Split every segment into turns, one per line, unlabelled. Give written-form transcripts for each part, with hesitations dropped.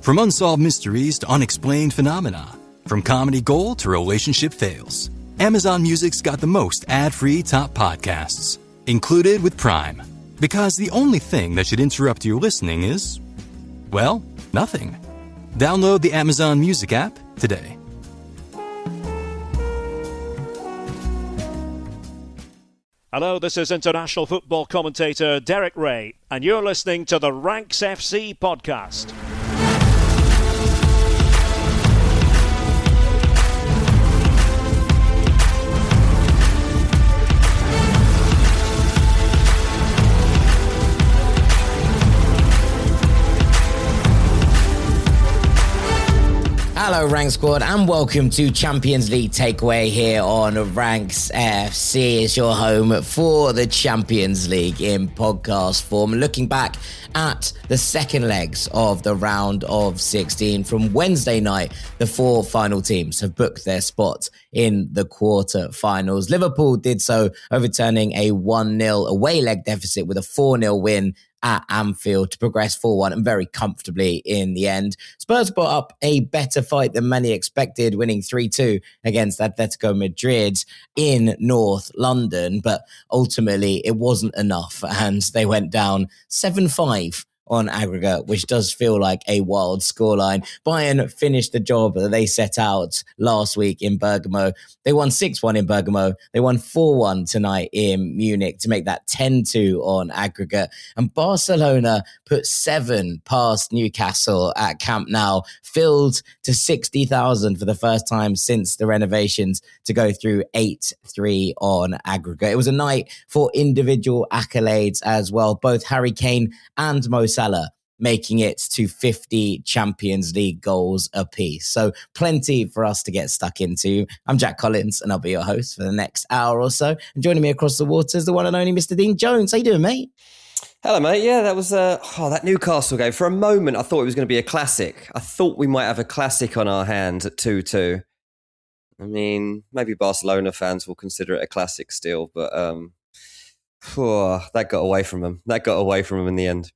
From unsolved mysteries to unexplained phenomena, from comedy gold to relationship fails, Amazon Music's got the most ad-free top podcasts, included with Prime. Because the only thing that should interrupt your listening is, well, nothing. Download the Amazon Music app today.
Hello, this is international football commentator Derek Ray, and you're listening to the Ranks FC podcast.
Hello, Rank Squad, and welcome to Champions League Takeaway here on Ranks FC. It's your home for the Champions League in podcast form. Looking back at the second legs of the round of 16 from Wednesday night, the four final teams have booked their spot in the quarter-finals. Liverpool did so, overturning a 1-0 away leg deficit with a 4-0 win at Anfield to progress 4-1 and very comfortably in the end. Spurs put up a better fight than many expected, winning 3-2 against Atletico Madrid in North London, but ultimately it wasn't enough and they went down 7-5 on aggregate, which does feel like a wild scoreline. Bayern finished the job that they set out last week in Bergamo. They won 6-1 in Bergamo. They won 4-1 tonight in Munich to make that 10-2 on aggregate. And Barcelona put 7 past Newcastle at Camp Nou, filled to 60,000 for the first time since the renovations, to go through 8-3 on aggregate. It was a night for individual accolades as well. Both Harry Kane and Mo Salah making it to 50 Champions League goals apiece. So plenty for us to get stuck into. I'm Jack Collins, and I'll be your host for the next hour or so. And joining me across the water is the one and only Mr. Dean Jones. How you doing, mate?
Hello, mate. Yeah, that was that Newcastle game. For a moment, I thought it was going to be a classic. I thought we might have a classic on our hands at 2-2. I mean, maybe Barcelona fans will consider it a classic still, but that got away from them. That got away from them in the end.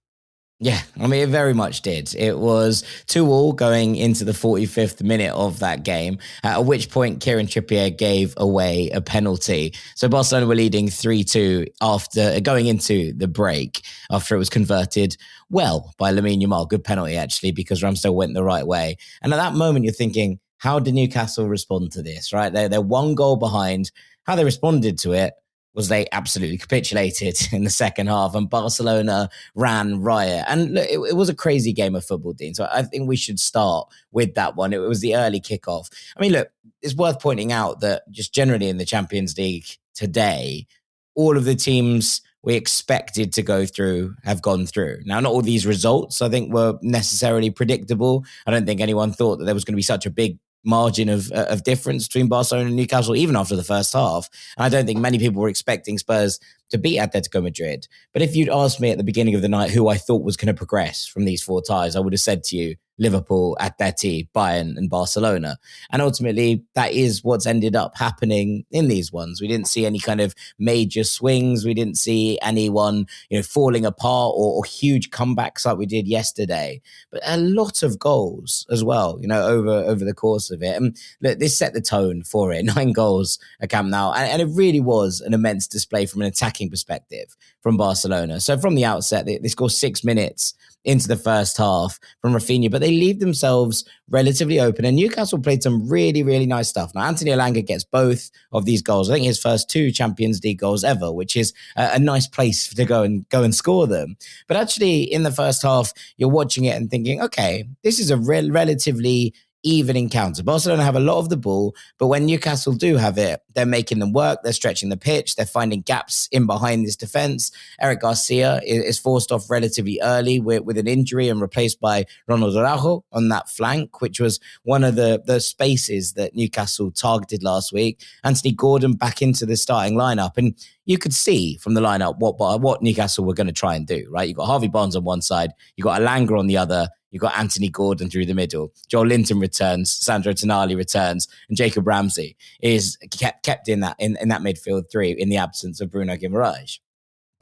Yeah, I mean, it very much did. It was 2-2 going into the 45th minute of that game, at which point Kieran Trippier gave away a penalty. So Barcelona were leading 3-2 after going into the break, after it was converted well by Lamine Yamal. Good penalty, actually, because Ramsdale went the right way. And at that moment, you're thinking, how did Newcastle respond to this, right? They're 1 goal behind. How they responded to it was they absolutely capitulated in the second half, and Barcelona ran riot. And look, it was a crazy game of football, Dean. So I think we should start with that one. It was the early kickoff. I mean, look, it's worth pointing out that just generally in the Champions League today, all of the teams we expected to go through have gone through. Now, not all these results, I think, were necessarily predictable. I don't think anyone thought that there was going to be such a big margin of difference between Barcelona and Newcastle, even after the first half. And I don't think many people were expecting Spurs to beat Atletico Madrid. But if you'd asked me at the beginning of the night who I thought was going to progress from these 4 ties, I would have said to you, Liverpool, Atleti, Bayern, and Barcelona. And ultimately, that is what's ended up happening in these ones. We didn't see any kind of major swings. We didn't see anyone, falling apart or huge comebacks like we did yesterday. But a lot of goals as well, over the course of it. And look, this set the tone for it. 9 goals at Camp Nou. And it really was an immense display from an attacking perspective from Barcelona. So from the outset, they scored 6 minutes into the first half from Rafinha, but they leave themselves relatively open. And Newcastle played some really, really nice stuff. Now, Anthony Elanga gets both of these goals. I think his first 2 Champions League goals ever, which is a nice place to go and score them. But actually, in the first half, you're watching it and thinking, okay, this is a relatively even encounter. Barcelona have a lot of the ball, but when Newcastle do have it, they're making them work. They're stretching the pitch. They're finding gaps in behind this defense. Eric Garcia is forced off relatively early with an injury and replaced by Ronald Araujo on that flank, which was one of the spaces that Newcastle targeted last week. Anthony Gordon back into the starting lineup, and you could see from the lineup what Newcastle were going to try and do, right? You've got Harvey Barnes on one side, you've got Elanga on the other, you've got Anthony Gordon through the middle, Joel Linton returns, Sandro Tonali returns, and Jacob Ramsey is kept in that midfield three in the absence of Bruno Guimaraes.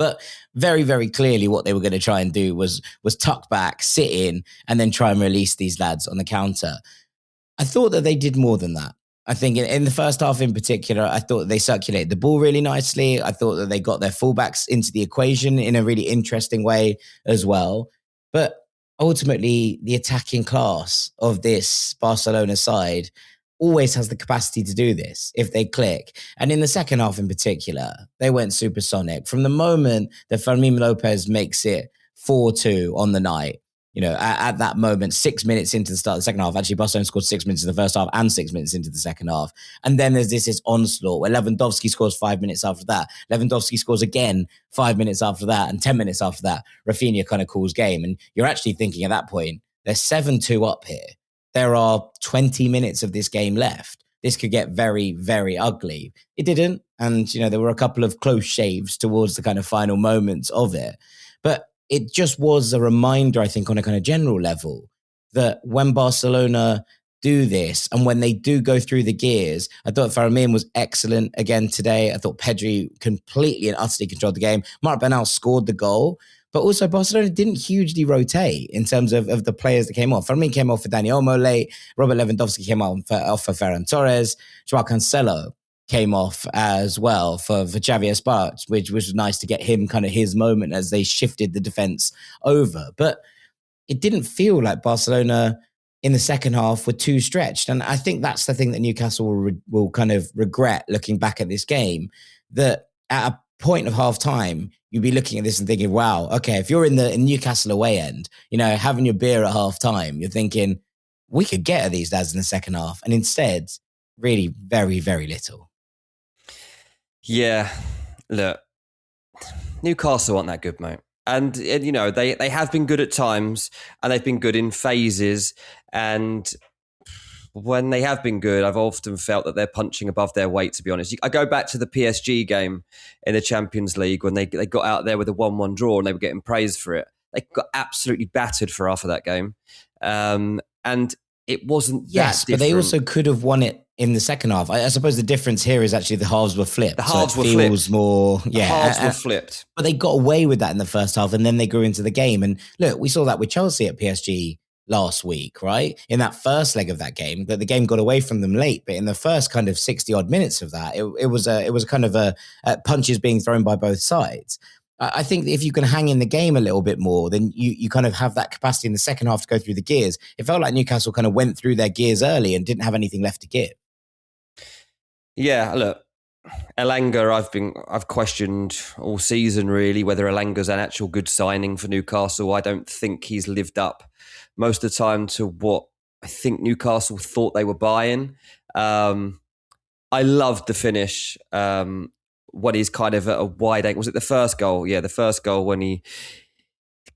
But very, very clearly what they were going to try and do was tuck back, sit in, and then try and release these lads on the counter. I thought that they did more than that. I think in the first half in particular, I thought they circulated the ball really nicely. I thought that they got their fullbacks into the equation in a really interesting way as well. But ultimately, the attacking class of this Barcelona side always has the capacity to do this if they click. And in the second half in particular, they went supersonic. From the moment that Fermin Lopez makes it 4-2 on the night, at that moment, 6 minutes into the start of the second half, actually Barcelona scored 6 minutes in the first half and 6 minutes into the second half. And then there's this onslaught where Lewandowski scores 5 minutes after that. Lewandowski scores again 5 minutes after that, and 10 minutes after that, Rafinha kind of calls game. And you're actually thinking at that point, they're 7-2 up here. There are 20 minutes of this game left. This could get very, very ugly. It didn't. And, there were a couple of close shaves towards the kind of final moments of it. But it just was a reminder, I think, on a kind of general level, that when Barcelona do this and when they do go through the gears, I thought Fermin was excellent again today. I thought Pedri completely and utterly controlled the game. Marc Bernal scored the goal. But also Barcelona didn't hugely rotate in terms of the players that came off. Fermin came off for Dani Olmo late. Robert Lewandowski came off for Ferran Torres. Joao Cancelo came off as well for Xavi Esparz, which was nice to get him kind of his moment as they shifted the defence over. But it didn't feel like Barcelona in the second half were too stretched. And I think that's the thing that Newcastle will kind of regret looking back at this game, that at a point of half time, you'd be looking at this and thinking, wow, okay, if you're in the Newcastle away end, having your beer at half time, you're thinking, we could get at these lads in the second half. And instead, really very, very little.
Yeah, look, Newcastle aren't that good, mate. And they have been good at times, and they've been good in phases. And when they have been good, I've often felt that they're punching above their weight, to be honest. I go back to the PSG game in the Champions League when they got out there with a 1-1 draw and they were getting praised for it. They got absolutely battered for half of that game. And it wasn't that different. But they
also could have won it in the second half. I suppose the difference here is actually the halves were flipped.
The halves were flipped.
The
halves were flipped.
But they got away with that in the first half, and then they grew into the game. And look, we saw that with Chelsea at PSG last week, right? In that first leg of that game, that the game got away from them late, but in the first kind of 60 odd minutes of that, it was kind of a punches being thrown by both sides. I think that if you can hang in the game a little bit more, then you kind of have that capacity in the second half to go through the gears. It felt like Newcastle kind of went through their gears early and didn't have anything left to give.
Yeah, look, Elanga, I've questioned all season really whether Elanga's an actual good signing for Newcastle. I don't think he's lived up most of the time to what I think Newcastle thought they were buying. I loved the finish. When he's kind of at a wide angle. Was it the first goal? Yeah, the first goal when he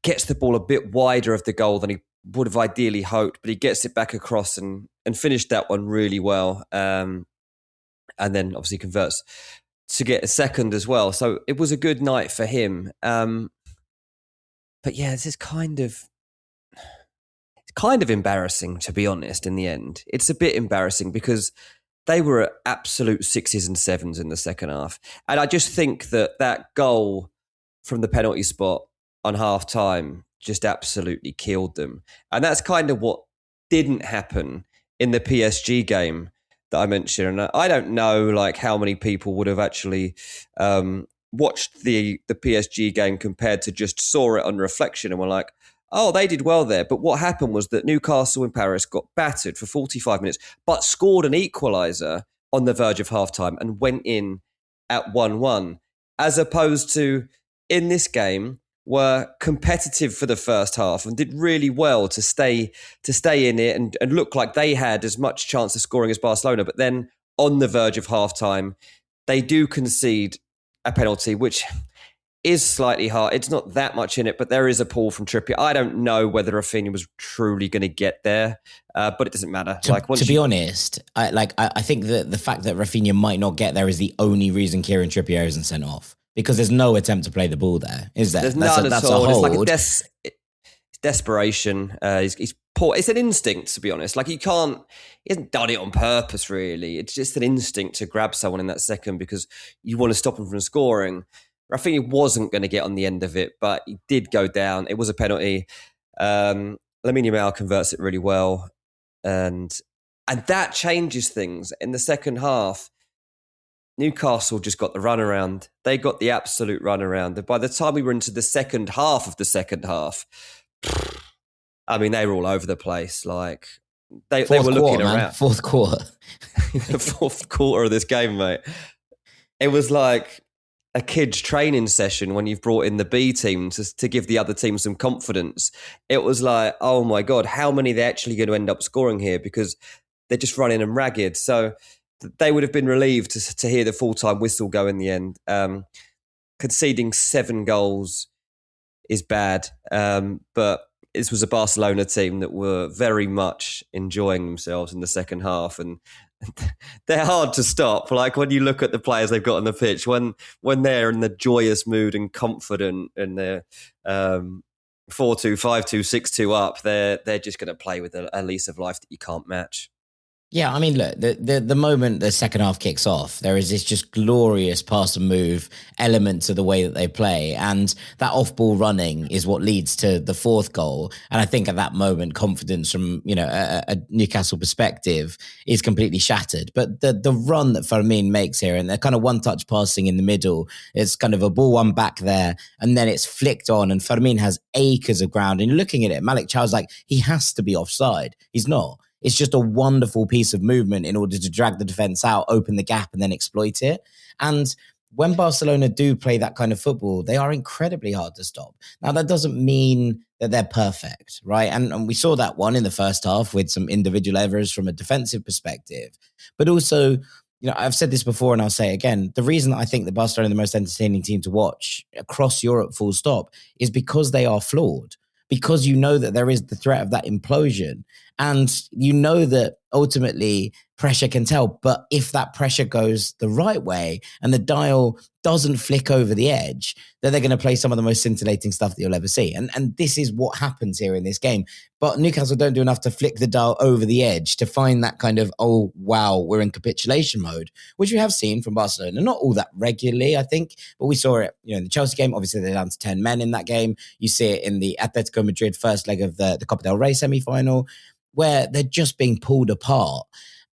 gets the ball a bit wider of the goal than he would have ideally hoped, but he gets it back across and finished that one really well. And then obviously converts to get a second as well. So it was a good night for him. But yeah, this is kind of embarrassing, to be honest, in the end. It's a bit embarrassing because they were at absolute 6s and 7s in the second half. And I just think that goal from the penalty spot on half time just absolutely killed them. And that's kind of what didn't happen in the PSG game that I mentioned. And I don't know like how many people would have actually watched the PSG game compared to just saw it on reflection and were like, oh, they did well there. But what happened was that Newcastle in Paris got battered for 45 minutes, but scored an equaliser on the verge of halftime and went in at 1-1, as opposed to in this game were competitive for the first half and did really well to stay in it and look like they had as much chance of scoring as Barcelona. But then on the verge of halftime, they do concede a penalty, which is slightly hard. It's not that much in it, but there is a pull from Trippier. I don't know whether Rafinha was truly going to get there, but it doesn't matter.
To be honest, I think that the fact that Rafinha might not get there is the only reason Kieran Trippier isn't sent off, because there's no attempt to play the ball there, is there?
There's none at all. It's desperation. He's poor. It's an instinct, to be honest. Like he hasn't done it on purpose, really. It's just an instinct to grab someone in that second because you want to stop him from scoring. I think he wasn't going to get on the end of it, but he did go down. It was a penalty. Lamine Yamal converts it really well, and that changes things in the second half. Newcastle just got the runaround. They got the absolute runaround. And by the time we were into the second half of the second half, I mean, they were all over the place. Like they were looking around.
Fourth quarter.
The fourth quarter of this game, mate. It was like a kid's training session when you've brought in the B team to give the other team some confidence. It was like, oh my God, how many are they actually going to end up scoring here? Because they're just running them ragged. So they would have been relieved to hear the full-time whistle go in the end. Conceding 7 goals is bad, but this was a Barcelona team that were very much enjoying themselves in the second half, and they're hard to stop. Like when you look at the players they've got on the pitch, when they're in the joyous mood and confident, and they're 4-2, 5-2, 6-2 up, they're just going to play with a lease of life that you can't match.
Yeah, I mean, look, the moment the second half kicks off, there is this just glorious pass and move element to the way that they play. And that off-ball running is what leads to the fourth goal. And I think at that moment, confidence from, a Newcastle perspective is completely shattered. But the run that Fermin makes here, and the kind of one-touch passing in the middle, it's kind of a ball one back there, and then it's flicked on, and Fermin has acres of ground. And you're looking at it, Malik Chow's like, he has to be offside. He's not. It's just a wonderful piece of movement in order to drag the defence out, open the gap, and then exploit it. And when Barcelona do play that kind of football, they are incredibly hard to stop. Now, that doesn't mean that they're perfect, right? And we saw that one in the first half with some individual errors from a defensive perspective. But also, I've said this before and I'll say it again, the reason that I think that Barcelona are the most entertaining team to watch across Europe, full stop, is because they are flawed. Because you know that there is the threat of that implosion. And you know that ultimately pressure can tell. But if that pressure goes the right way and the dial doesn't flick over the edge, then they're going to play some of the most scintillating stuff that you'll ever see. And this is what happens here in this game. But Newcastle don't do enough to flick the dial over the edge to find that kind of, oh, wow, we're in capitulation mode, which we have seen from Barcelona. Not all that regularly, I think, but we saw it in the Chelsea game. Obviously, they're down to 10 men in that game. You see it in the Atletico Madrid first leg of the Copa del Rey semi-final, where they're just being pulled apart.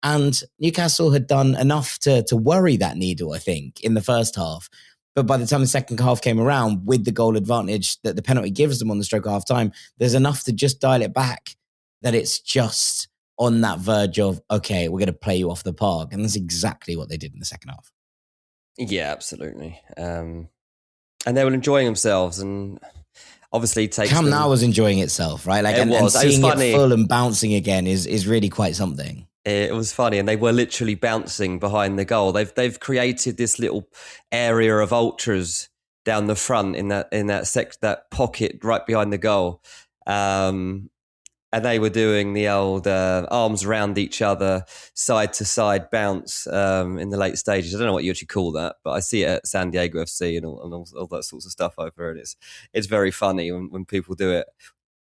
And Newcastle had done enough to worry that needle, I think, in the first half. But by the time the second half came around, with the goal advantage that the penalty gives them on the stroke of half time, there's enough to just dial it back that it's just on that verge of, okay, we're going to play you off the park. And that's exactly what they did in the second half.
Yeah, absolutely. And they were enjoying themselves, and obviously
Camp Nou was enjoying itself, right? Like, and seeing it full and bouncing again is really quite something.
It was funny, and they were literally bouncing behind the goal. They've created this little area of ultras down the front in that pocket right behind the goal, and they were doing the old arms around each other, side to side bounce in the late stages. I don't know what you actually call that, but I see it at San Diego FC and all that sorts of stuff over, and it's very funny when people do it.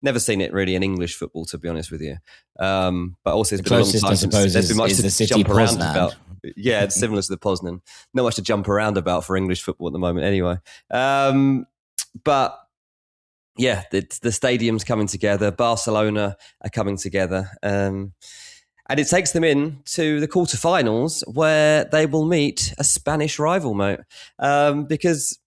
Never seen it really in English football, to be honest with you. But also, it's been a long time since there's been much to jump around about. Yeah, it's similar to the Poznan. Not much to jump around about for English football at the moment, anyway. But yeah, the stadium's coming together. Barcelona are coming together. And it takes them in to the quarterfinals, where they will meet a Spanish rival, mate. Because,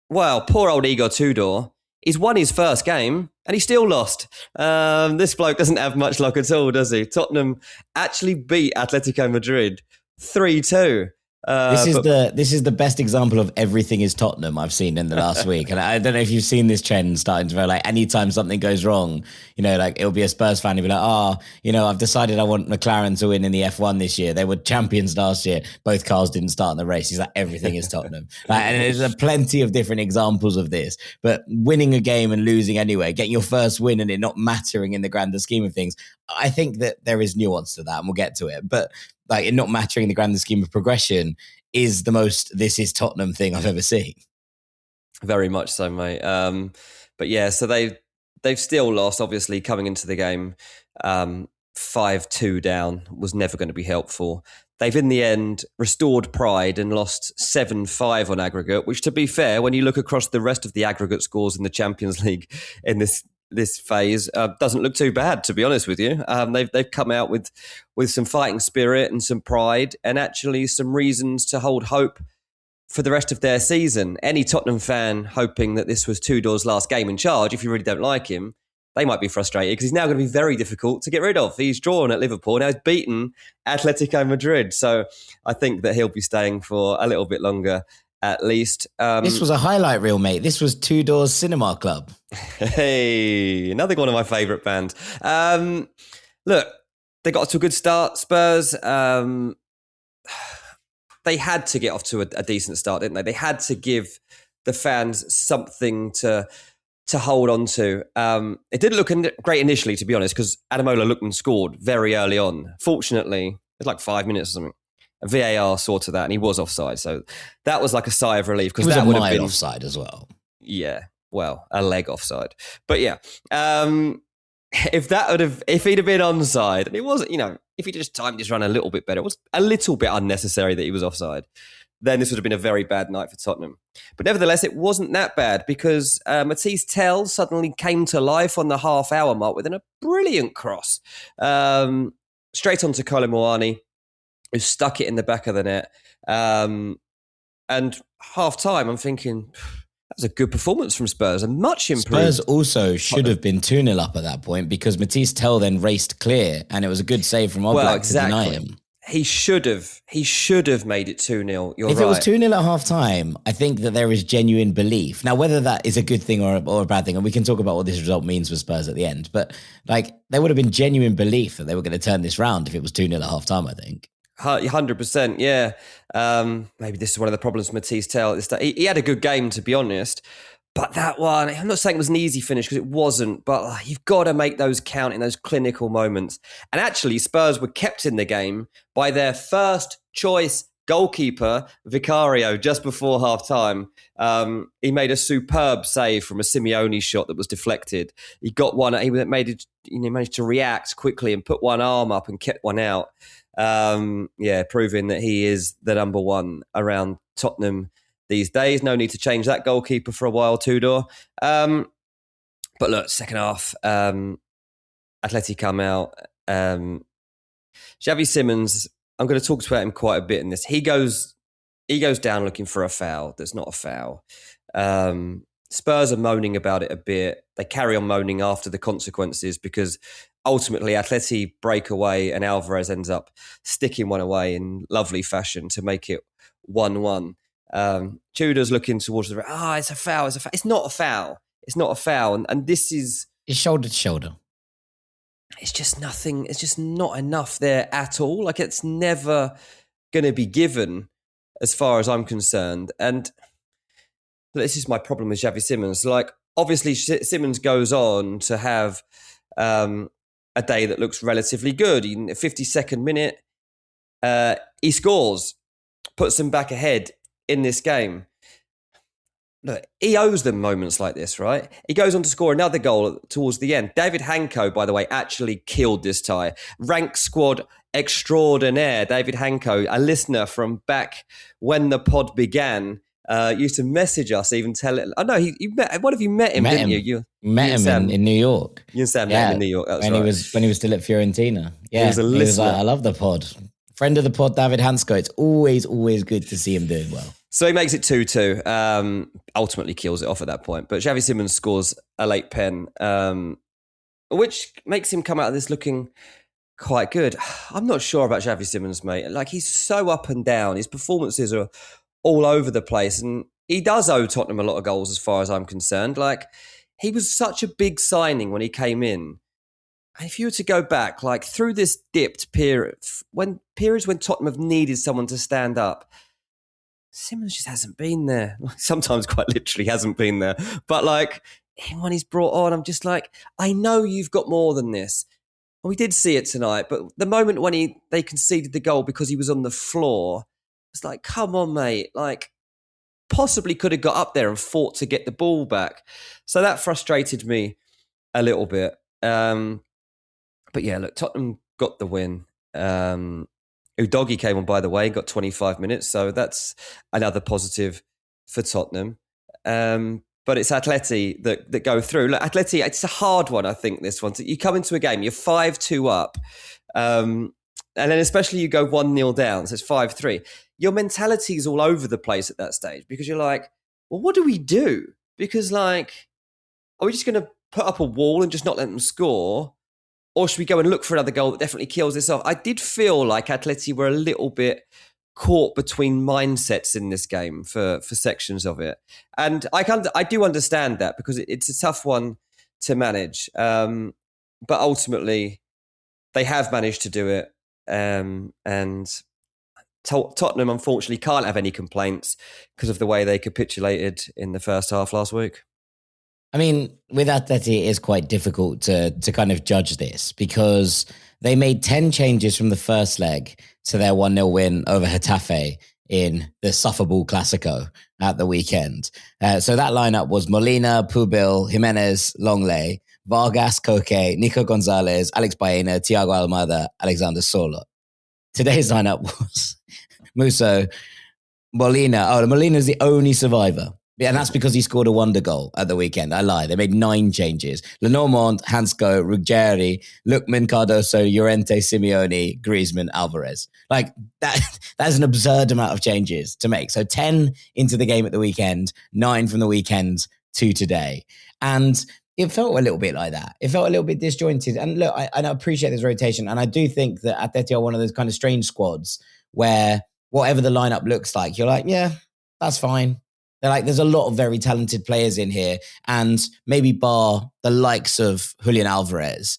well, poor old Igor Tudor, he's won his first game and he still lost. This bloke doesn't have much luck at all, does he? Tottenham actually beat Atletico Madrid 3-2.
This is the best example of everything is Tottenham I've seen in the last week. And I don't know if you've seen this trend starting to go, like, anytime something goes wrong, like it'll be a Spurs fan who'll be like, I've decided I want McLaren to win in the F1 this year. They were champions last year. Both cars didn't start in the race. He's like, everything is Tottenham. And there's plenty of different examples of this. But winning a game and losing anyway, getting your first win and it not mattering in the grander scheme of things, I think that there is nuance to that, and we'll get to it. But like, it not mattering in the grander scheme of progression is the most "this is Tottenham" thing I've ever seen.
Very much so, mate. But yeah, so they've still lost, obviously, coming into the game. 5-2 down was never going to be helpful. They've, in the end, restored pride and lost 7-5 on aggregate, which, to be fair, when you look across the rest of the aggregate scores in the Champions League in this phase, doesn't look too bad, to be honest with you. They've come out with some fighting spirit and some pride and actually some reasons to hold hope for the rest of their season. Any Tottenham fan hoping that this was Tudor's last game in charge, if you really don't like him, they might be frustrated because he's now going to be very difficult to get rid of. He's drawn at Liverpool. Now he's beaten Atletico Madrid. So I think that he'll be staying for a little bit longer at least.
This was a highlight reel, mate. This was Tudor's Cinema Club.
Hey, another one of my favourite bands. Look, they got off to a good start, Spurs. They had to get off to a decent start, didn't they? They had to give the fans something to hold on to. It didn't look great initially, to be honest, because Ademola Lookman scored very early on. Fortunately, it was like 5 minutes or something. A VAR sorted that, and he was offside. So that was like a sigh of relief.
It was
that
a
would
mile
have been
offside as well.
Yeah, well, a leg offside. But yeah, if he'd have been onside, and it wasn't, if he just timed his run a little bit better, it was a little bit unnecessary that he was offside, then this would have been a very bad night for Tottenham. But nevertheless, it wasn't that bad because Matisse Tell suddenly came to life on the half-hour mark with a brilliant cross. Straight onto Kolo Muani, who stuck it in the back of the net. And half-time, I'm thinking, that was a good performance from Spurs and much improved.
Spurs also should have been 2-0 up at that point because Matisse Tell then raced clear and it was a good save from Oblak to deny him.
He should have made it 2-0. You're right.
If it was 2-0 at half time, I think that there is genuine belief. Now, whether that is a good thing or a bad thing, and we can talk about what this result means for Spurs at the end, but there would have been genuine belief that they were going to turn this round if it was 2-0 at half time, I think.
100%, yeah. Maybe this is one of the problems with Matisse Tell. He had a good game, to be honest. But that one, I'm not saying it was an easy finish because it wasn't, but you've got to make those count in those clinical moments. And actually, Spurs were kept in the game by their first choice goalkeeper, Vicario, just before half-time. He made a superb save from a Simeone shot that was deflected. He got one, he managed to react quickly and put one arm up and kept one out. Proving that he is the number one around Tottenham these days. No need to change that goalkeeper for a while, Tudor. But look, second half, Atleti come out. Xavi Simons, I'm going to talk about him quite a bit in this. He goes down looking for a foul. That's not a foul. Spurs are moaning about it a bit. They carry on moaning after the consequences because ultimately Atleti break away and Alvarez ends up sticking one away in lovely fashion to make it 1-1. Tudor's looking towards the it's a foul. It's not a foul. It's not a foul. And this is...
It's shoulder to shoulder.
It's just nothing. It's just not enough there at all. Like, it's never going to be given as far as I'm concerned. And this is my problem with Xavi Simons. Like, obviously, Simons goes on to have a day that looks relatively good. In the 52nd minute, he scores, puts them back ahead in this game. Look, he owes them moments like this, right? He goes on to score another goal towards the end. David Hanko, by the way, actually killed this tie. Rank squad extraordinaire, David Hanko, a listener from back when the pod began, used to message us, even tell it. Oh no, what have you met him? Didn't you? You
met him in New York.
You and Sam met him in New York. That's
when
right.
he was still at Fiorentina. Yeah,
he was a listener.
He was like, I love the pod. Friend of the pod, David Hansko. It's always good to see him doing well.
So he makes it 2-2. Ultimately kills it off at that point. But Xavi Simons scores a late pen, which makes him come out of this looking quite good. I'm not sure about Xavi Simons, mate. Like, he's so up and down. His performances are all over the place. And he does owe Tottenham a lot of goals as far as I'm concerned. Like, he was such a big signing when he came in. And if you were to go back, like, through this dipped period, periods when Tottenham have needed someone to stand up, Simons just hasn't been there. Sometimes quite literally hasn't been there. But like, when he's brought on, I'm just like, I know you've got more than this. And we did see it tonight, but the moment when they conceded the goal because he was on the floor, it's like, come on, mate. Like, possibly could have got up there and fought to get the ball back. So that frustrated me a little bit. But yeah, look, Tottenham got the win. Udogie came on, by the way, and got 25 minutes. So that's another positive for Tottenham. But it's Atleti that go through. Look, Atleti, it's a hard one, I think, this one. So you come into a game, you're 5-2 up. And then especially you go 1-0 down, so it's 5-3. Your mentality is all over the place at that stage because you're like, well, what do we do? Because, like, are we just going to put up a wall and just not let them score? Or should we go and look for another goal that definitely kills this off? I did feel like Atleti were a little bit caught between mindsets in this game for sections of it. And I do understand that because it's a tough one to manage. But ultimately, they have managed to do it. And Tottenham, unfortunately, can't have any complaints because of the way they capitulated in the first half last week.
I mean, with Atleti, it is quite difficult to kind of judge this because they made 10 changes from the first leg to their 1-0 win over Getafe in the Sufferball Classico at the weekend. So that lineup was Molina, Pubil, Jimenez, Longley, Vargas, Koke, Nico Gonzalez, Alex Baena, Thiago Almada, Alexander Solo. Today's lineup was Musso, Molina. Oh, Molina is the only survivor. Yeah, and that's because he scored a wonder goal at the weekend. I lie. They made 9 changes. Lenormand, Hansko, Ruggeri, Lookman, Cardoso, Llorente, Simeone, Griezmann, Alvarez. Like, that's an absurd amount of changes to make. So 10 into the game at the weekend, 9 from the weekend to today. And it felt a little bit like that. It felt a little bit disjointed. And look, I appreciate this rotation. And I do think that Atleti are one of those kind of strange squads where whatever the lineup looks like, you're like, yeah, that's fine. They're like, there's a lot of very talented players in here. And maybe bar the likes of Julian Alvarez,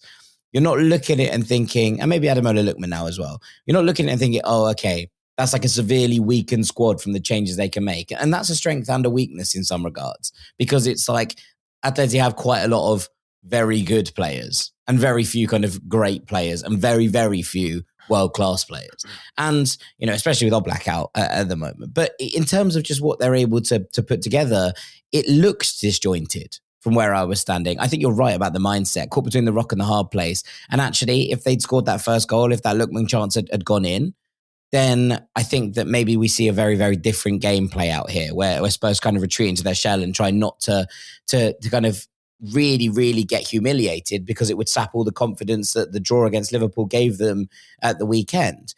you're not looking at it and thinking, and maybe Ademola Lookman now as well, you're not looking at it and thinking, oh, okay, that's like a severely weakened squad from the changes they can make. And that's a strength and a weakness in some regards, because it's like Atleti have quite a lot of very good players and very few kind of great players and very, very few world-class players. And, you know, especially with our blackout at the moment. But in terms of just what they're able to put together, it looks disjointed from where I was standing. I think you're right about the mindset, caught between the rock and the hard place. And actually, if they'd scored that first goal, if that Lookman chance had gone in, then I think that maybe we see a very, very different game play out here, where Spurs kind of retreat into their shell and try not to kind of really, really get humiliated, because it would sap all the confidence that the draw against Liverpool gave them at the weekend.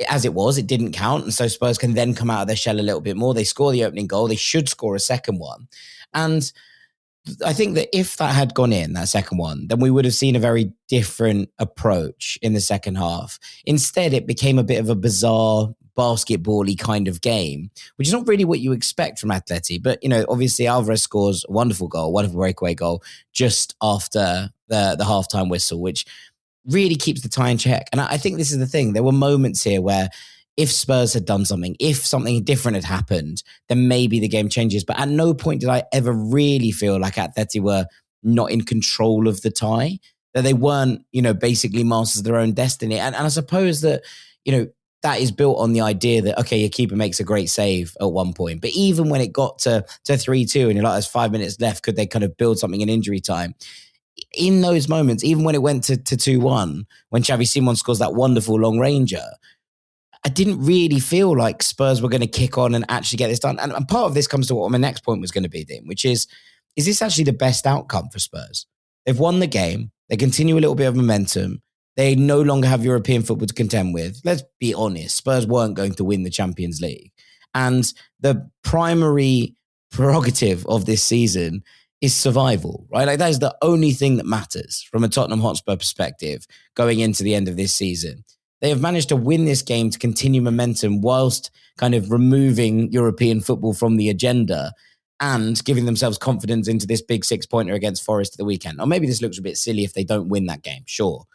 As it was, it didn't count. And so Spurs can then come out of their shell a little bit more. They score the opening goal. They should score a second one. And I think that if that had gone in, that second one, then we would have seen a very different approach in the second half. Instead, it became a bit of a bizarre basketball-y kind of game, which is not really what you expect from Atleti. But, you know, obviously Alvarez scores a wonderful goal, wonderful breakaway goal just after the halftime whistle, which really keeps the tie in check. And I think this is the thing. There were moments here where if Spurs had done something, if something different had happened, then maybe the game changes. But at no point did I ever really feel like Atleti were not in control of the tie, that they weren't, you know, basically masters of their own destiny. And I suppose that, you know, that is built on the idea that, okay, your keeper makes a great save at one point. But even when it got to 3-2 and you're like, there's 5 minutes left, could they kind of build something in injury time? In those moments, even when it went to 2-1, when Xavi Simons scores that wonderful long ranger, I didn't really feel like Spurs were going to kick on and actually get this done. And part of this comes to what my next point was going to be, Dean, which is this actually the best outcome for Spurs? They've won the game. They continue a little bit of momentum. They no longer have European football to contend with. Let's be honest, Spurs weren't going to win the Champions League. And the primary prerogative of this season is survival, right? Like, that is the only thing that matters from a Tottenham Hotspur perspective going into the end of this season. They have managed to win this game to continue momentum whilst kind of removing European football from the agenda and giving themselves confidence into this big 6-pointer against Forest at the weekend. Or maybe this looks a bit silly if they don't win that game, sure.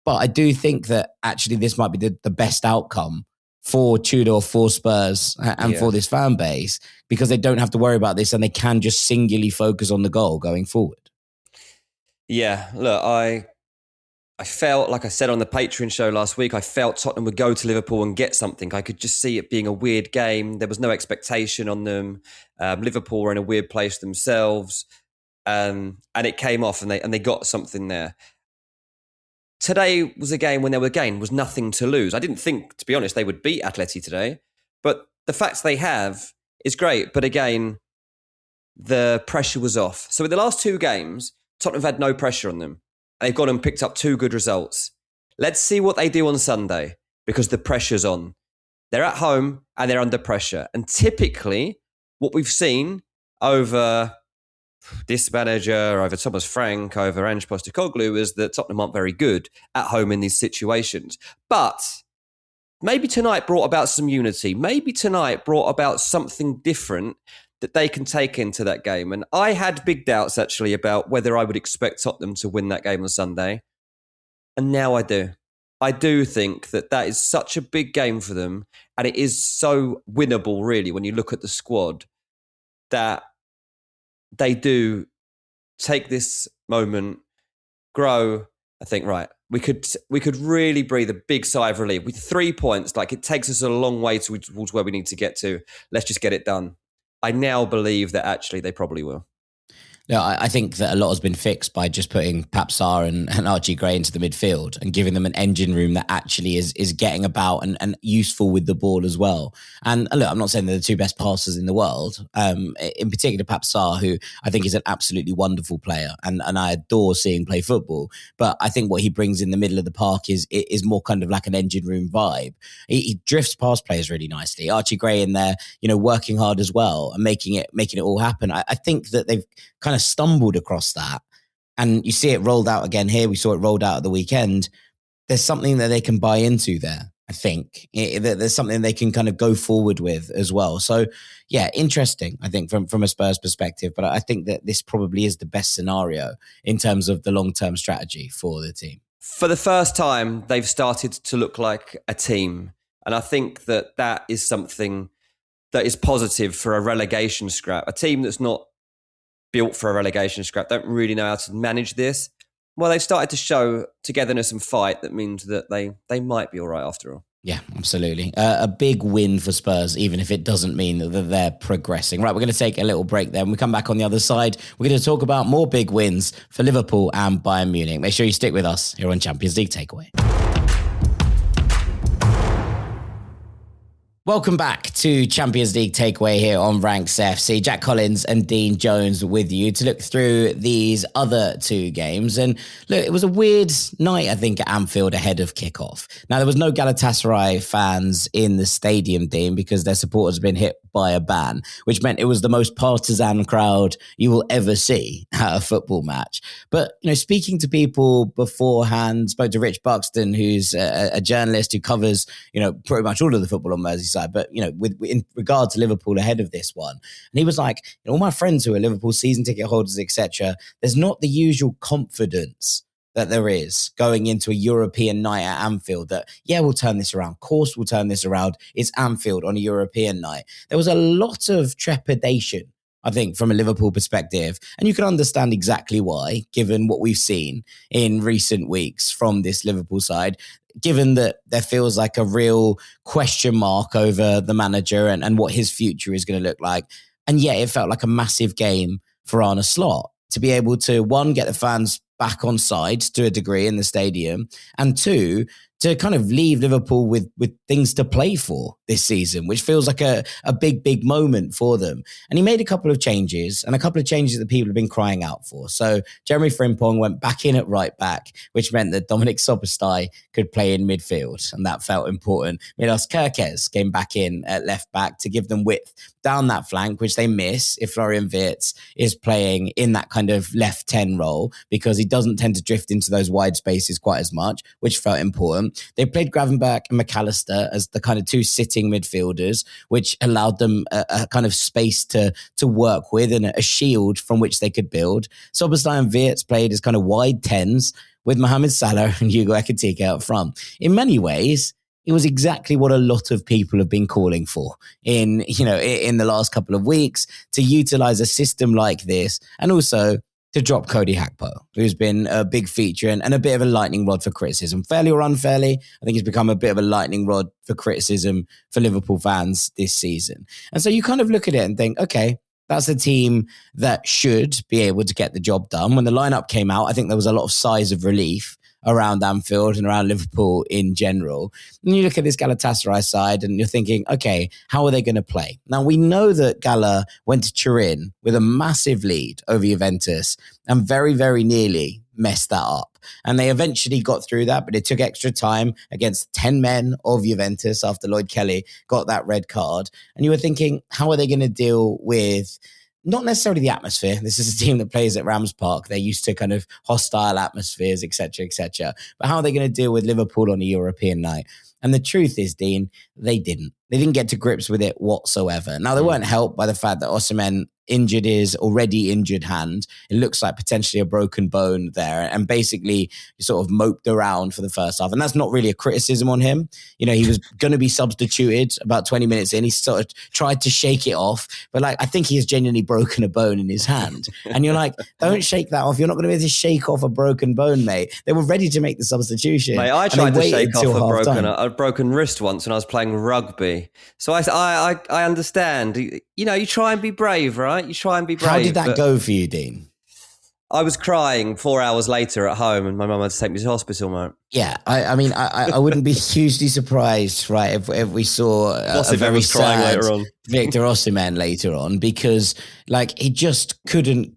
But I do think that actually this might be the best outcome for Tudor, for Spurs, and for this fan base, because they don't have to worry about this and they can just singularly focus on the goal going forward.
Yeah, look, I felt, like I said on the Patreon show last week, I felt Tottenham would go to Liverpool and get something. I could just see it being a weird game. There was no expectation on them. Liverpool were in a weird place themselves. And it came off and they got something there. today was a game when there was nothing to lose. I didn't think, to be honest, they would beat Atleti today, but the fact they have is great. But again, the pressure was off. So in the last 2 games, Tottenham have had no pressure on them. They've gone and picked up 2 good results. Let's see what they do on Sunday, because the pressure's on. They're at home and they're under pressure. And typically, what we've seen over this manager, over Thomas Frank, over Ange Postecoglou, is that Tottenham aren't very good at home in these situations. But maybe tonight brought about some unity. Maybe tonight brought about something different that they can take into that game. And I had big doubts, actually, about whether I would expect Tottenham to win that game on Sunday. And now I do. I do think that is such a big game for them. And it is so winnable, really, when you look at the squad, that they do take this moment, grow, I think, right, we could really breathe a big sigh of relief. With 3 points, like, it takes us a long way towards where we need to get to. Let's just get it done. I now believe that actually they probably will.
No, I think that a lot has been fixed by just putting Pape Sarr and Archie Gray into the midfield and giving them an engine room that actually is getting about and useful with the ball as well. And look, I'm not saying they're the 2 best passers in the world. In particular, Pape Sarr, who I think is an absolutely wonderful player, and I adore seeing play football. But I think what he brings in the middle of the park is more kind of like an engine room vibe. He drifts past players really nicely. Archie Gray in there, working hard as well and making it all happen. I think that they've kind of stumbled across that, and you see it rolled out again here. We saw it rolled out at the weekend. There's something that they can buy into there. I think there's something they can kind of go forward with as well. So yeah, interesting, I think, from a Spurs perspective, but I think that this probably is the best scenario in terms of the long-term strategy for the team.
For the first time, they've started to look like a team, and I think that is something that is positive for a relegation scrap. A team that's not built for a relegation scrap, don't really know how to manage this. Well, they've started to show togetherness and fight. That means that they might be all right after all.
Yeah, absolutely. A big win for Spurs, even if it doesn't mean that they're progressing. Right, we're going to take a little break there. When we come back on the other side, we're going to talk about more big wins for Liverpool and Bayern Munich. Make sure you stick with us here on Champions League Takeaway. Welcome back to Champions League Takeaway here on Ranks FC. Jack Collins and Dean Jones with you to look through these other 2 games. And look, it was a weird night, I think, at Anfield ahead of kickoff. Now, there was no Galatasaray fans in the stadium, Dean, because their supporters had been hit by a ban, which meant it was the most partisan crowd you will ever see at a football match. But, speaking to people beforehand, spoke to Rich Buxton, who's a journalist who covers, pretty much all of the football on Merseyside, but in regard to Liverpool ahead of this one, and he was like, all my friends who are Liverpool season ticket holders, etc., there's not the usual confidence that there is going into a European night at Anfield that, yeah, we'll turn this around. Of course, we'll turn this around. It's Anfield on a European night. There was a lot of trepidation, I think, from a Liverpool perspective. And you can understand exactly why, given what we've seen in recent weeks from this Liverpool side, given that there feels like a real question mark over the manager and what his future is going to look like. And yet it felt like a massive game for Arne Slot to be able to, 1, get the fans back on side to a degree in the stadium, and 2, to kind of leave Liverpool with things to play for this season, which feels like a big moment for them. And he made a couple of changes, and a couple of changes that people have been crying out for. So Jeremy Frimpong went back in at right back, which meant that Dominic Szoboszlai could play in midfield, and that felt important. Milos Kerkez came back in at left back to give them width down that flank, which they miss if Florian Wirtz is playing in that kind of left 10 role, because he doesn't tend to drift into those wide spaces quite as much, which felt important. They played Gravenberch and McAllister as the kind of 2 sitting midfielders, which allowed them a kind of space to work with and a shield from which they could build. Szoboszlai and Wirtz played as kind of wide 10s with Mohamed Salah and Hugo Ekitike up front. In many ways, it was exactly what a lot of people have been calling for in the last couple of weeks, to utilize a system like this, and also to drop Cody Gakpo, who's been a big feature and a bit of a lightning rod for criticism. Fairly or unfairly, I think he's become a bit of a lightning rod for criticism for Liverpool fans this season. And so you kind of look at it and think, okay, that's a team that should be able to get the job done. When the lineup came out, I think there was a lot of sighs of relief around Anfield and around Liverpool in general. And you look at this Galatasaray side and you're thinking, okay, how are they going to play? Now, we know that Gala went to Turin with a massive lead over Juventus and very, very nearly messed that up. And they eventually got through that, but it took extra time against 10 men of Juventus after Lloyd Kelly got that red card. And you were thinking, how are they going to deal with not necessarily the atmosphere? This is a team that plays at Rams Park. They're used to kind of hostile atmospheres, etc., etc. But how are they going to deal with Liverpool on a European night? And the truth is, Dean, they didn't. They didn't get to grips with it whatsoever. Now, they weren't helped by the fact that Osimhen injured his already injured hand. It looks like potentially a broken bone there. And basically, he sort of moped around for the first half. And that's not really a criticism on him. You know, he was going to be substituted about 20 minutes in. He sort of tried to shake it off. But like, I think he has genuinely broken a bone in his hand. And you're like, don't shake that off. You're not going to be able to shake off a broken bone, mate. They were ready to make the substitution.
Mate, I tried to shake off a broken wrist once when I was playing rugby. So I understand. You know, you try and be brave, right? You try and be brave.
How did that go for you, Dean?
I was crying 4 hours later at home and my mum had to take me to hospital, mate.
Yeah, I mean, I wouldn't be hugely surprised, right, if we saw a very sad later on. Victor Osimhen later on, because like he just couldn't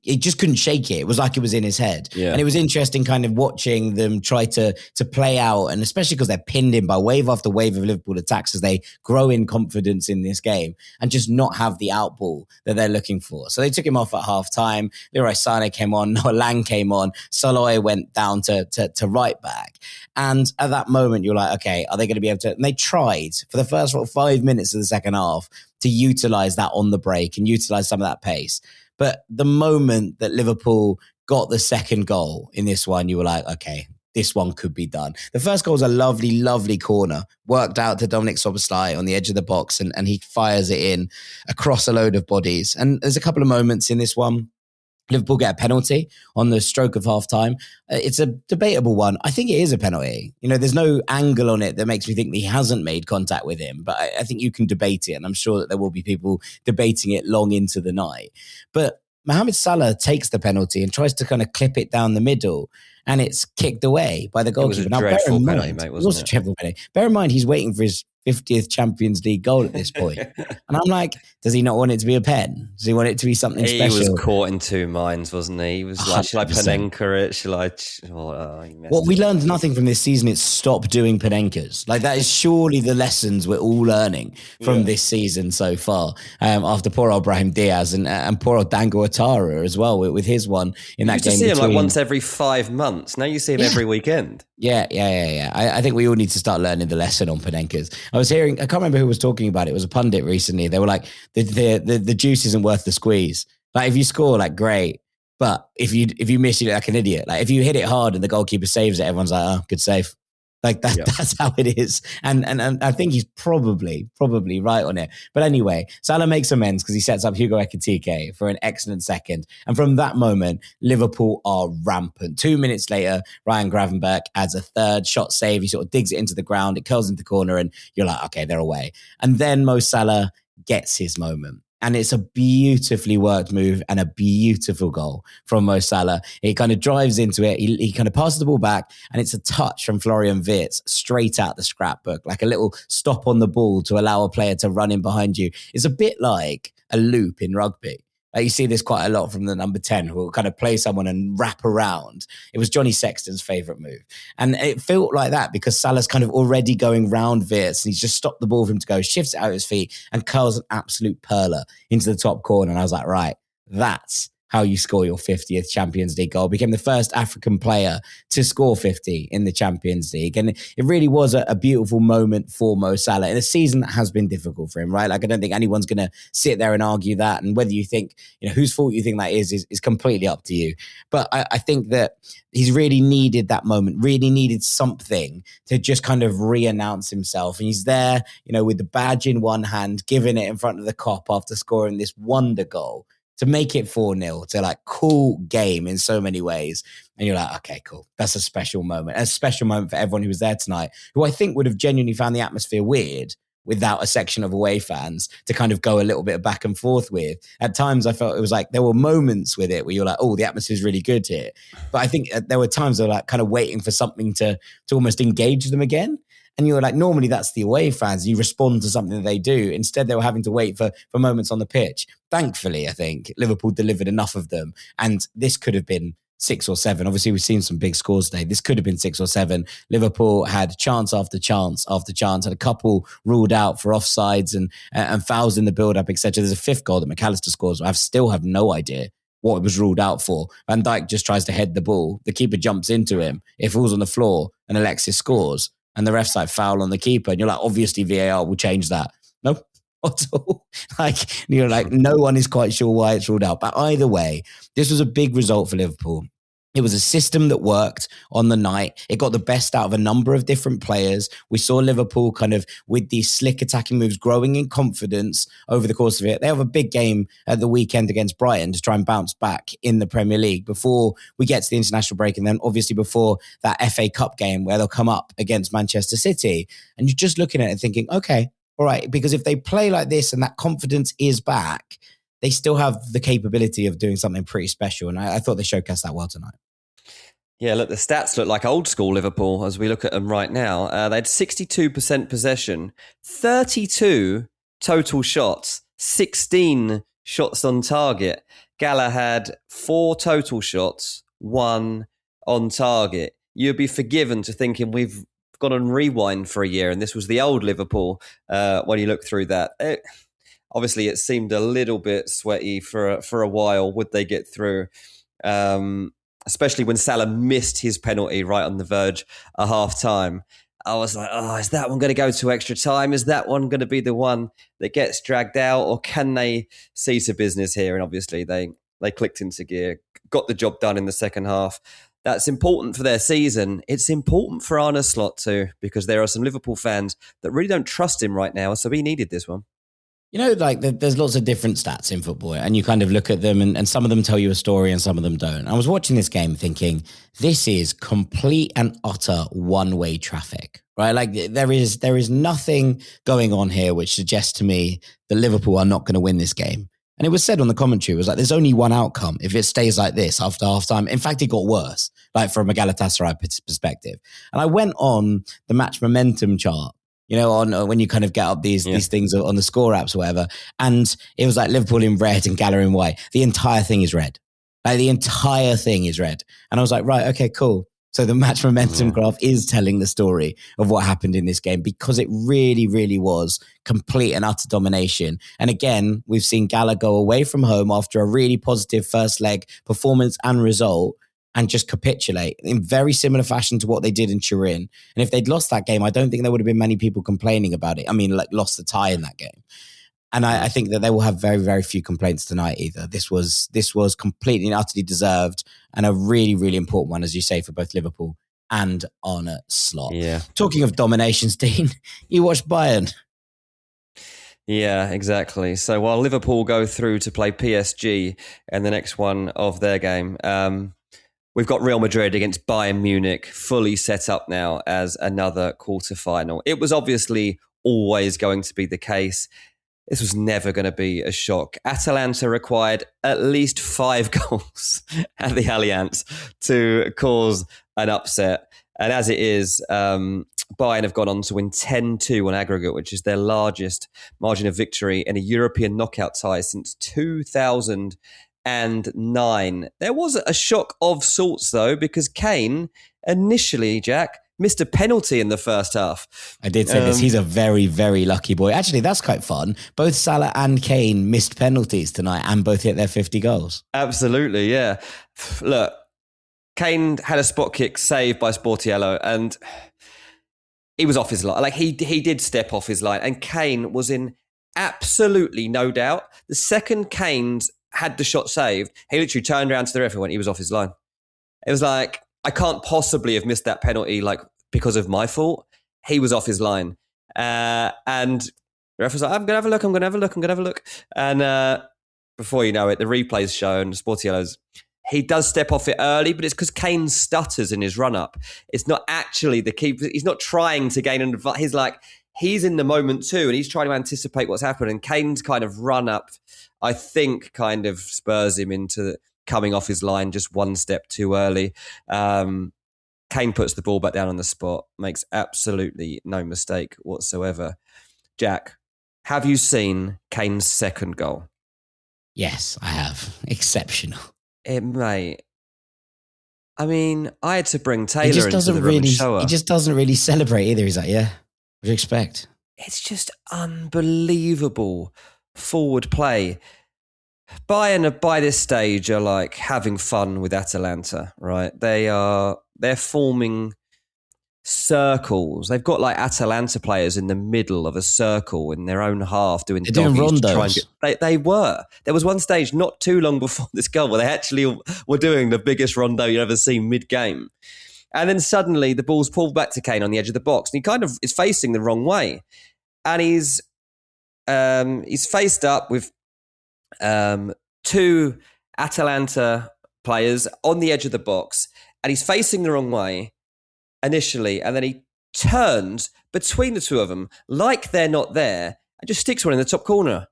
shake it. It was like it was in his head. Yeah. And it was interesting kind of watching them try to play out, and especially because they're pinned in by wave after wave of Liverpool attacks as they grow in confidence in this game and just not have the outball that they're looking for. So they took him off at half time. Leroy Sané came on, Noah Lang came on, Saloy went down to right back. And at that moment, you're like, okay, are they going to be able to? And they tried for the first 5 minutes of the second half to utilize that on the break and utilize some of that pace. But the moment that Liverpool got the second goal in this one, you were like, okay, this one could be done. The first goal was a lovely, lovely corner, worked out to Dominic Szoboszlai on the edge of the box, and he fires it in across a load of bodies. And there's a couple of moments in this one. Liverpool get a penalty on the stroke of half time. It's a debatable one. I think it is a penalty. You know, there's no angle on it that makes me think that he hasn't made contact with him, but I think you can debate it. And I'm sure that there will be people debating it long into the night. But Mohamed Salah takes the penalty and tries to kind of clip it down the middle, and it's kicked away by the goalkeeper.
It was a dreadful penalty, mate, wasn't it? It was a dreadful
penalty. Bear in mind, he's waiting for his 50th Champions League goal at this point. And I'm like, does he not want it to be a pen? Does he want it to be something special?
He was caught in two minds, wasn't he? He was like, should I Panenka it? Should I...
Well, we learned nothing from this season. It's stop doing Panenkas. Like, that is surely the lessons we're all learning from this season so far. After poor old Brahim Diaz and poor old Dango Ouattara as well with his one in that game.
You used to see him like once every 5 months. Now you see him every weekend.
Yeah. I think we all need to start learning the lesson on Panenkas. I was hearing, I can't remember who was talking about it. It was a pundit recently. They were like, the juice isn't worth the squeeze. Like, if you score, like, great. But if you miss, you look like an idiot. Like, if you hit it hard and the goalkeeper saves it, everyone's like, oh, good save. Like, that's how it is. And I think he's probably right on it. But anyway, Salah makes amends because he sets up Hugo Ekitike for an excellent second. And from that moment, Liverpool are rampant. 2 minutes later, Ryan Gravenberch adds a third shot save. He sort of digs it into the ground. It curls into the corner and you're like, okay, they're away. And then Mo Salah gets his moment. And it's a beautifully worked move and a beautiful goal from Mo Salah. He kind of drives into it. He kind of passes the ball back, and it's a touch from Florian Wirtz straight out the scrapbook, like a little stop on the ball to allow a player to run in behind you. It's a bit like a loop in rugby. You see this quite a lot from the number 10 who will kind of play someone and wrap around. It was Johnny Sexton's favourite move. And it felt like that because Salah's kind of already going round Wirtz and he's just stopped the ball for him to go, shifts it out his feet and curls an absolute perler into the top corner. And I was like, right, that's how you score your 50th Champions League goal. Became the first African player to score 50 in the Champions League. And it really was a beautiful moment for Mo Salah in a season that has been difficult for him, right? Like, I don't think anyone's going to sit there and argue that. And whether you think, whose fault you think that is completely up to you. But I think that he's really needed that moment, really needed something to just kind of re-announce himself. And he's there, with the badge in one hand, giving it in front of the Kop after scoring this wonder goal. To make it 4-0, to like cool game in so many ways. And you're like, okay, cool. That's a special moment. A special moment for everyone who was there tonight, who I think would have genuinely found the atmosphere weird, without a section of away fans to kind of go a little bit back and forth with. At times I felt it was like there were moments with it where you're like, oh, the atmosphere is really good here. But I think there were times they were like kind of waiting for something to almost engage them again. And you were like, normally that's the away fans. You respond to something that they do. Instead, they were having to wait for moments on the pitch. Thankfully, I think Liverpool delivered enough of them. And this could have been 6 or 7. Obviously, we've seen some big scores today. This could have been 6 or 7. Liverpool had chance after chance after chance, had a couple ruled out for offsides and fouls in the build-up, etc. There's a 5th goal that McAllister scores. I still have no idea what it was ruled out for. Van Dijk just tries to head the ball. The keeper jumps into him. It falls on the floor and Alexis scores. And the ref's like, foul on the keeper. And you're like, obviously VAR will change that. Nope. At all. Like, you're like, no one is quite sure why it's ruled out. But either way, this was a big result for Liverpool. It was a system that worked on the night. It got the best out of a number of different players. We saw Liverpool kind of with these slick attacking moves growing in confidence over the course of it. They have a big game at the weekend against Brighton to try and bounce back in the Premier League before we get to the international break. And then obviously before that FA Cup game where they'll come up against Manchester City. And you're just looking at it thinking, okay, all right, because if they play like this and that confidence is back, they still have the capability of doing something pretty special. And I thought they showcased that well tonight.
Yeah, look, the stats look like old school Liverpool as we look at them right now. They had 62% possession, 32 total shots, 16 shots on target. Gala had 4 total shots, 1 on target. You'd be forgiven to thinking we've gone on rewind for a year and this was the old Liverpool when you look through that. Obviously, it seemed a little bit sweaty for a while. Would they get through? Especially when Salah missed his penalty right on the verge of half time. I was like, oh, is that one going to go to extra time? Is that one going to be the one that gets dragged out? Or can they see to business here? And obviously they clicked into gear, got the job done in the second half. That's important for their season. It's important for Arne Slot too, because there are some Liverpool fans that really don't trust him right now. So he needed this one.
You know, like there's lots of different stats in football and you kind of look at them and some of them tell you a story and some of them don't. I was watching this game thinking, this is complete and utter one-way traffic, right? Like there is nothing going on here which suggests to me that Liverpool are not going to win this game. And it was said on the commentary, it was like, there's only one outcome if it stays like this after half time. In fact, it got worse, like from a Galatasaray perspective. And I went on the match momentum chart, you know, on when you kind of get up these things on the score apps or whatever. And it was like Liverpool in red and Gala in white. The entire thing is red. Like the entire thing is red. And I was like, right, okay, cool. So the match momentum graph is telling the story of what happened in this game because it really, really was complete and utter domination. And again, we've seen Gala go away from home after a really positive first leg performance and result and just capitulate in very similar fashion to what they did in Turin. And if they'd lost that game, I don't think there would have been many people complaining about it. I mean, like lost the tie in that game. And I think that they will have very, very few complaints tonight either. This was completely and utterly deserved and a really, really important one, as you say, for both Liverpool and Arne Slot.
Yeah.
Talking of dominations, Dean, you watched Bayern.
Yeah, exactly. So while Liverpool go through to play PSG in the next one of their game, we've got Real Madrid against Bayern Munich fully set up now as another quarterfinal. It was obviously always going to be the case. This was never going to be a shock. Atalanta required at least 5 goals at the Allianz to cause an upset. And as it is, Bayern have gone on to win 10-2 on aggregate, which is their largest margin of victory in a European knockout tie since 2009. There was a shock of sorts, though, because Kane initially, Jack, missed a penalty in the first half.
I did say this. He's a very, very lucky boy. Actually, that's quite fun. Both Salah and Kane missed penalties tonight and both hit their 50 goals.
Absolutely, yeah. Look, Kane had a spot kick saved by Sportiello and he was off his line. Like he did step off his line and Kane was in absolutely no doubt. The second Kane had the shot saved, he literally turned around to the ref and went, he was off his line. It was like, I can't possibly have missed that penalty like because of my fault. He was off his line. And the ref was like, I'm going to have a look. And before you know it, the replay's shown, Sportiello's, he does step off it early, but it's because Kane stutters in his run-up. It's not actually the keeper. He's not trying to gain an advantage. He's like, he's in the moment too, and he's trying to anticipate what's happening. And Kane's kind of run up, I think, kind of spurs him into coming off his line just one step too early. Kane puts the ball back down on the spot, makes absolutely no mistake whatsoever. Jack, have you seen Kane's second goal?
Yes, I have. Exceptional.
Mate, I mean, I had to bring Taylor into the room
really,
and show her.
He just doesn't really celebrate either. He's like, yeah, what do you expect?
It's just unbelievable forward play. Bayern, by this stage, are like having fun with Atalanta, right? They're forming circles. They've got like Atalanta players in the middle of a circle in their own half doing
rondos.
They were. There was one stage not too long before this goal where they actually were doing the biggest rondo you've ever seen mid-game. And then suddenly the ball's pulled back to Kane on the edge of the box, and he kind of is facing the wrong way. And he's faced up with two Atalanta players on the edge of the box, and he's facing the wrong way initially, and then he turns between the two of them like they're not there and just sticks one in the top corner.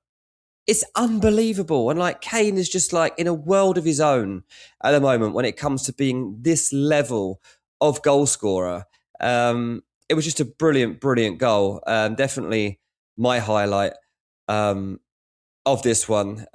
It's unbelievable. And like Kane is just like in a world of his own at the moment when it comes to being this level of goal scorer. It was just a brilliant, brilliant goal. Definitely my highlight of this one.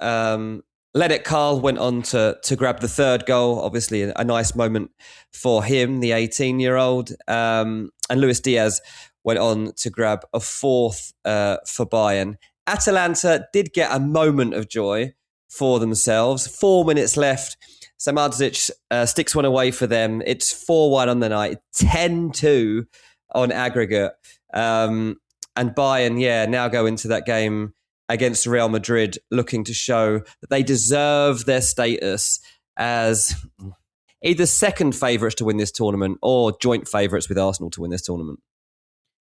Lennart Carl went on to grab the third goal. Obviously, a nice moment for him, the 18-year-old. And Luis Diaz went on to grab a fourth for Bayern. Atalanta did get a moment of joy for themselves. 4 minutes left. Samardzic sticks one away for them. It's 4-1 on the night, 10-2 on aggregate. And Bayern, now go into that game against Real Madrid, looking to show that they deserve their status as either second favourites to win this tournament or joint favourites with Arsenal to win this tournament.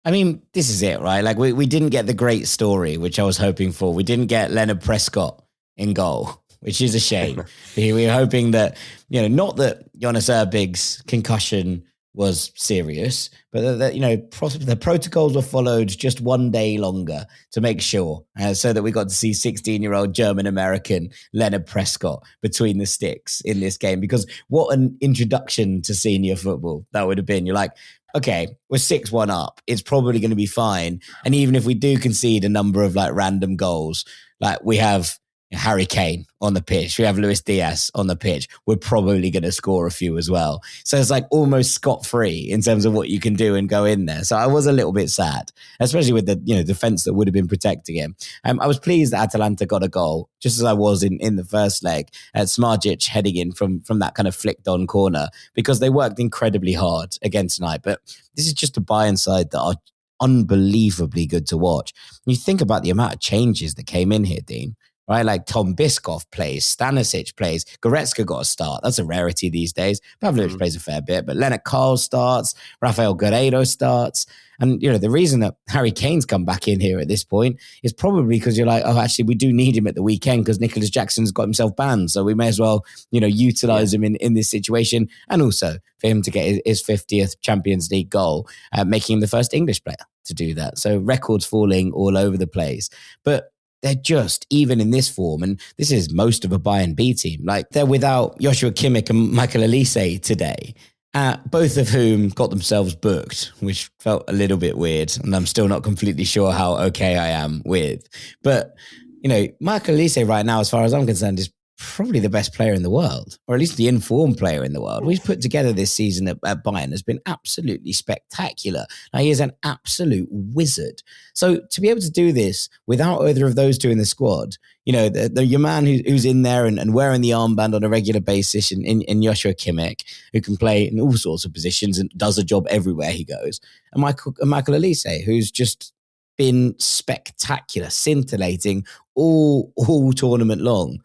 I mean, this is it, right? Like we didn't get the great story, which I was hoping for. We didn't get Leonard Prescott in goal, which is a shame. We were hoping that, not that Jonas Erbig's concussion was serious, but that the protocols were followed just one day longer to make sure, so that we got to see 16-year-old German-American Leonard Prescott between the sticks in this game. Because what an introduction to senior football that would have been. You're like, okay, we're 6-1 up. It's probably going to be fine. And even if we do concede a number of like random goals, like we have Harry Kane on the pitch, we have Luis Diaz on the pitch, we're probably going to score a few as well. So it's like almost scot-free in terms of what you can do and go in there. So I was a little bit sad, especially with the defense that would have been protecting him. I was pleased that Atalanta got a goal, just as I was in the first leg, at Samardzic heading in from that kind of flicked on corner, because they worked incredibly hard again tonight. But this is just a Bayern side that are unbelievably good to watch. You think about the amount of changes that came in here, Dean. Right, like Tom Biskov plays, Stanisic plays, Goretzka got a start. That's a rarity these days. Pavlovic plays a fair bit, but Lennart Carl starts, Rafael Guerreiro starts. And, the reason that Harry Kane's come back in here at this point is probably because you're like, oh, actually, we do need him at the weekend because Nicholas Jackson's got himself banned. So we may as well, utilize him in this situation. And also for him to get his 50th Champions League goal, making him the first English player to do that. So records falling all over the place. But they're just, even in this form, and this is most of a Bayern B team, like they're without Joshua Kimmich and Michael Olise today, both of whom got themselves booked, which felt a little bit weird, and I'm still not completely sure how okay I am with. But, Michael Olise right now, as far as I'm concerned, is probably the best player in the world, or at least the informed player in the world. What he's put together this season at Bayern has been absolutely spectacular. Now, he is an absolute wizard. So to be able to do this without either of those two in the squad, your man who's in there and wearing the armband on a regular basis in Joshua Kimmich, who can play in all sorts of positions and does a job everywhere he goes, and Michael Olise, who's just been spectacular, scintillating all tournament long.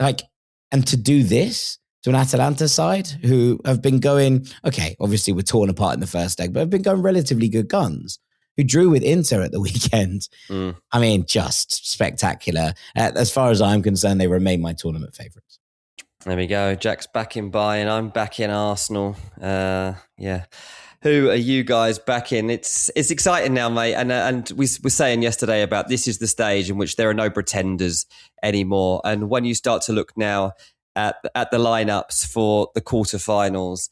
And to do this to an Atalanta side who have been going, okay, obviously we're torn apart in the first leg, but have been going relatively good guns, who drew with Inter at the weekend. I mean, just spectacular. As far as I'm concerned, they remain my tournament favourites.
There we go. Jack's back in Bayern. I'm back in Arsenal. Who are you guys backing? It's exciting now, mate. And we were saying yesterday about this is the stage in which there are no pretenders anymore. And when you start to look now at the lineups for the quarterfinals,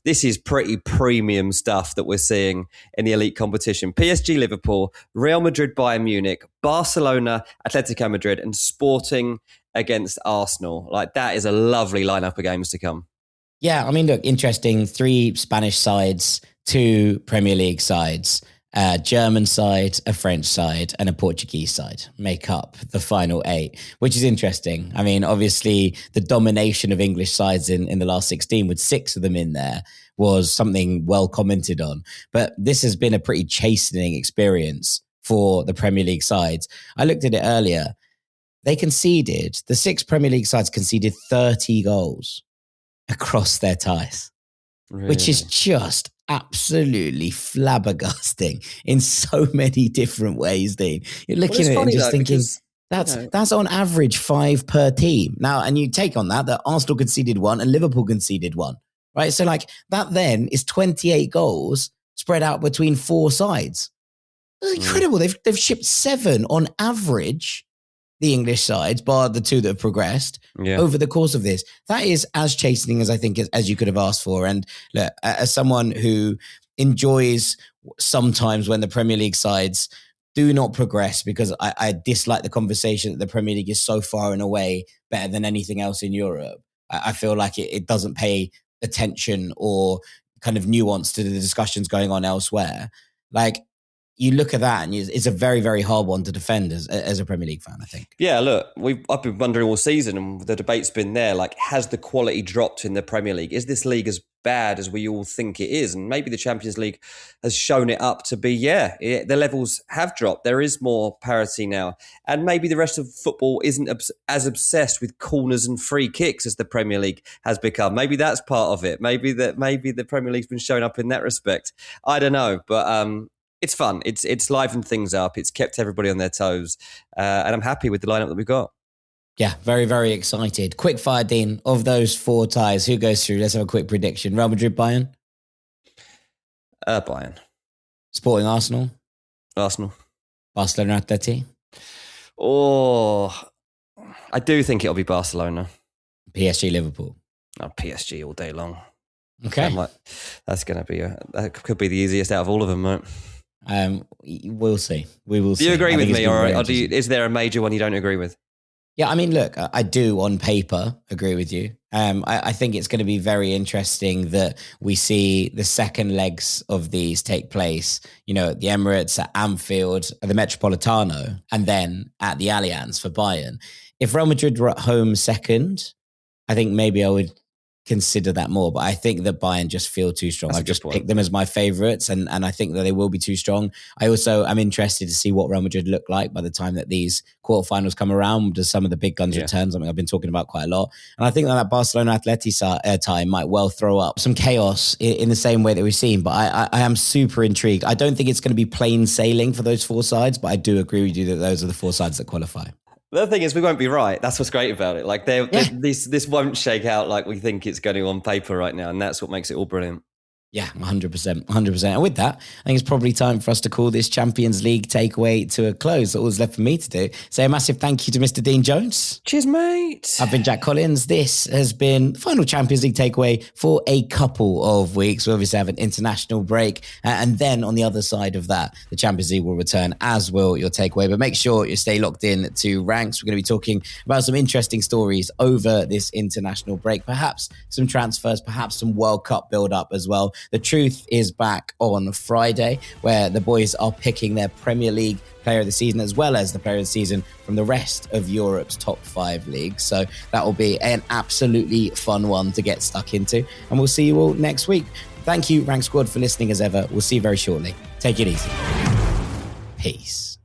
this is pretty premium stuff that we're seeing in the elite competition. PSG, Liverpool, Real Madrid, Bayern Munich, Barcelona, Atletico Madrid, and Sporting against Arsenal. Like, that is a lovely lineup of games to come.
Yeah, I mean, look, interesting. 3 Spanish sides, 2 Premier League sides, a German side, a French side, and a Portuguese side make up the final 8, which is interesting. I mean, obviously, the domination of English sides in the last 16, with 6 of them in there, was something well commented on. But this has been a pretty chastening experience for the Premier League sides. I looked at it earlier. The 6 Premier League sides conceded 30 goals across their ties, really? Which is just absolutely flabbergasting in so many different ways, Dean. You're looking at it and just thinking, that's on average 5 per team. Now, and you take on that Arsenal conceded 1 and Liverpool conceded 1, right? So like that then is 28 goals spread out between 4 sides. That's incredible. They've shipped 7 on average, the English sides, bar the 2 that have progressed over the course of this. That is as chastening as I think as you could have asked for. And look, as someone who enjoys sometimes when the Premier League sides do not progress, because I dislike the conversation that the Premier League is so far and away better than anything else in Europe. I feel like it doesn't pay attention or kind of nuance to the discussions going on elsewhere. Like, you look at that and it's a very, very hard one to defend as a Premier League fan, I think. Yeah, look,
I've been wondering all season, and the debate's been there, like, has the quality dropped in the Premier League? Is this league as bad as we all think it is? And maybe the Champions League has shown it up to be, the levels have dropped. There is more parity now. And maybe the rest of football isn't as obsessed with corners and free kicks as the Premier League has become. Maybe that's part of it. Maybe the Premier League's been showing up in that respect. I don't know, but it's fun. It's livened things up. It's kept everybody on their toes. And I'm happy with the lineup that we've got.
Yeah, very, very excited. Quick fire, Dean. Of those 4 ties, who goes through? Let's have a quick prediction. Real Madrid, Bayern?
Bayern.
Sporting, Arsenal?
Arsenal.
Barcelona, Atleti?
Oh, I do think it'll be Barcelona.
PSG, Liverpool?
Oh, PSG all day long.
Okay.
That's going to be that could be the easiest out of all of them, mate.
We'll see. We will see.
Do you agree with me, or is there a major one you don't agree with?
Yeah, I mean, look, I do on paper agree with you. I think it's going to be very interesting that we see the second legs of these take place, at the Emirates, at Anfield, at the Metropolitano, and then at the Allianz for Bayern. If Real Madrid were at home second, I think maybe I would consider that more, but I think that Bayern just feel too strong. I've just picked them as my favourites, and I think that they will be too strong. I also am interested to see what Real Madrid look like by the time that these quarterfinals come around. Does some of the big guns return? Something I've been talking about quite a lot. And I think that Barcelona Atleti tie might well throw up some chaos in the same way that we've seen, but I am super intrigued. I don't think it's going to be plain sailing for those 4 sides, but I do agree with you that those are the 4 sides that qualify.
The other thing is we won't be right. That's what's great about it. Like this won't shake out like we think it's going to on paper right now, and that's what makes it all brilliant.
Yeah, 100%. And with that, I think it's probably time for us to call this Champions League takeaway to a close. All that's left for me to do. Say a massive thank you to Mr. Dean Jones.
Cheers, mate.
I've been Jack Collins. This has been the final Champions League takeaway for a couple of weeks. We obviously have an international break. And then on the other side of that, the Champions League will return, as will your takeaway. But make sure you stay locked in to Ranks. We're going to be talking about some interesting stories over this international break. Perhaps some transfers, perhaps some World Cup build-up as well. The Truth is back on Friday, where the boys are picking their Premier League player of the season, as well as the player of the season from the rest of Europe's top 5 leagues. So that will be an absolutely fun one to get stuck into. And we'll see you all next week. Thank you, Rank Squad, for listening as ever. We'll see you very shortly. Take it easy. Peace.